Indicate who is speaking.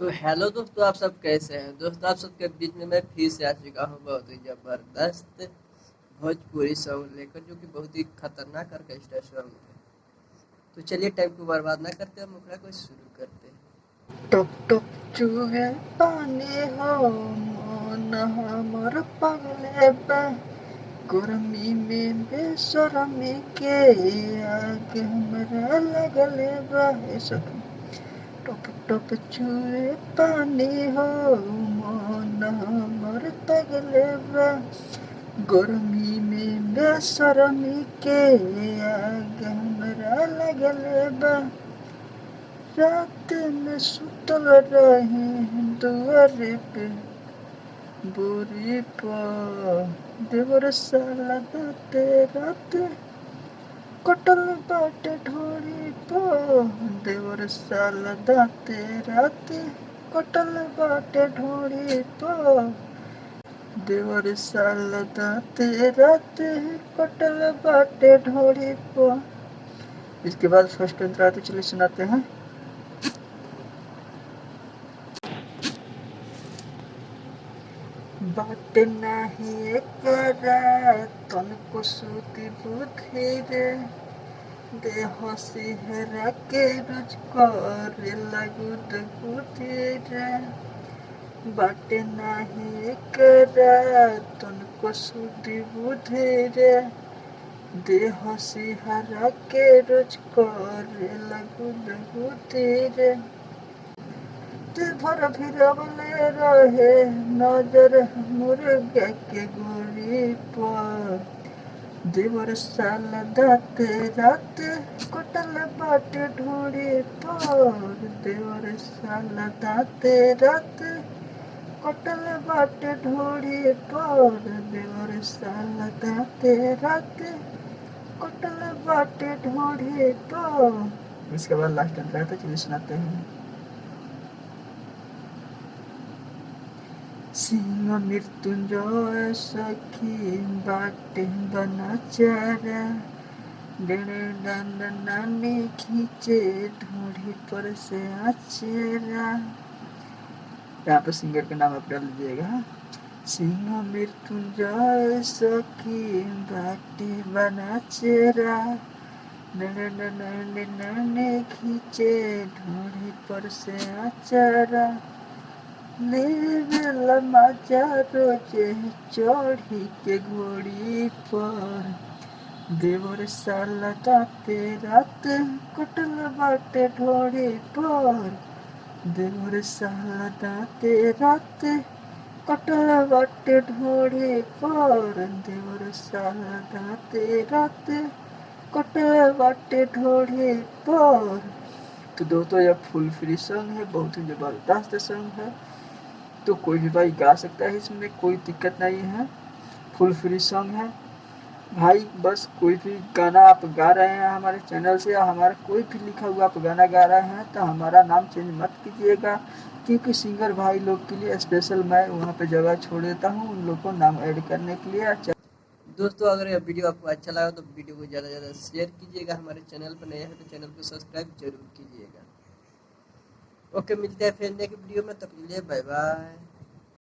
Speaker 1: तो हेलो दोस्तों, आप सब कैसे हैं। दोस्तों, आप सबके बीच में मैं फिर से आ चुका हूँ बहुत ही ज़बरदस्त भोजपुरी सॉन्ग लेकर, जो कि बहुत ही खतरनाक ऑर्केस्ट्रा सॉन्ग है। तो चलिए टाइम को बर्बाद ना करते, हम मुखड़ा को शुरू करते हैं।
Speaker 2: टप टप चूहे पानी हो मन हमर पगले बा गर्मी में बेशरमी के आग हमरा लगले बा टप टप चूहे पानी हो मन हमर पगले बा गर्मी में बेशरमी के आग हमरा लगले बा रात में सुतल रही दुआरे पे बोरी पर देवर साला दाते रात कटल बाटे ढोरी पर देवर साला दाते रात कटल बाटे ढोरी पर देवर साला दाते रात कटल बाटे ढोरी पर। इसके बाद फर्स्ट अंतरा तो चलिए सुनाते हैं। बाट नाही एकरा तनको सुती बुद्धि रे देह सिहरा के रुच करे लगुद बुद्धि रे बाट नाही एकरा तनको सुती बुद्धि रे देह सिहरा के रुच करे लगुद बुद्धि रे भर फिरवले रहे नजर मुर्गा के गोली पर देवर साला दाते रात कटल बाटे ढोड़ी पर देवर साला दाते रात कटल बाटे ढोड़ी पर देवर साला दाते रात कटल बाटे ढोड़ी पर। इसके बाद लास्ट अंतरा तो चलिए सुनाते हैं। सिंह मृत्युंजय सखी बाटे बनाचारा नानी खींचे ढूंढी पर से आचेरा। यहाँ पर सिंगर का नाम आप डाल लीजिएगा। सिंह मृत्युंजय सखी बाटे बनाचारा नानी खींचे ढूंढी पर से आचारा लेवेला मजा रोजे चढ़ी के घोड़ी पर देवर साला दाते रात कटल बाटे ढोड़ी पर देवर साला दाते रात कटल बाटे ढोड़ी पर देवर साला दाते रात कटल बाटे ढोड़ी पर। तो दोस्तों यह फुल फ्री सॉन्ग है, बहुत ही जबरदस्त सॉन्ग है। तो कोई भी भाई गा सकता है, इसमें कोई दिक्कत नहीं है। फुल फ्री सॉन्ग है भाई। बस कोई भी गाना आप गा रहे हैं हमारे चैनल से या हमारा कोई भी लिखा हुआ आप गाना गा रहे हैं तो हमारा नाम चेंज मत कीजिएगा, क्योंकि सिंगर भाई लोग के लिए स्पेशल मैं वहाँ पे जगह छोड़ देता हूँ उन लोग को नाम ऐड करने के लिए।
Speaker 1: दोस्तों, अगर यह वीडियो आपको अच्छा लगा तो वीडियो को ज़्यादा से ज़्यादा शेयर कीजिएगा। हमारे चैनल पर नए हैं तो चैनल को सब्सक्राइब जरूर कीजिएगा। ओके, मिलते हैं फिर नेक्स्ट वीडियो में, तब के लिए बाय बाय।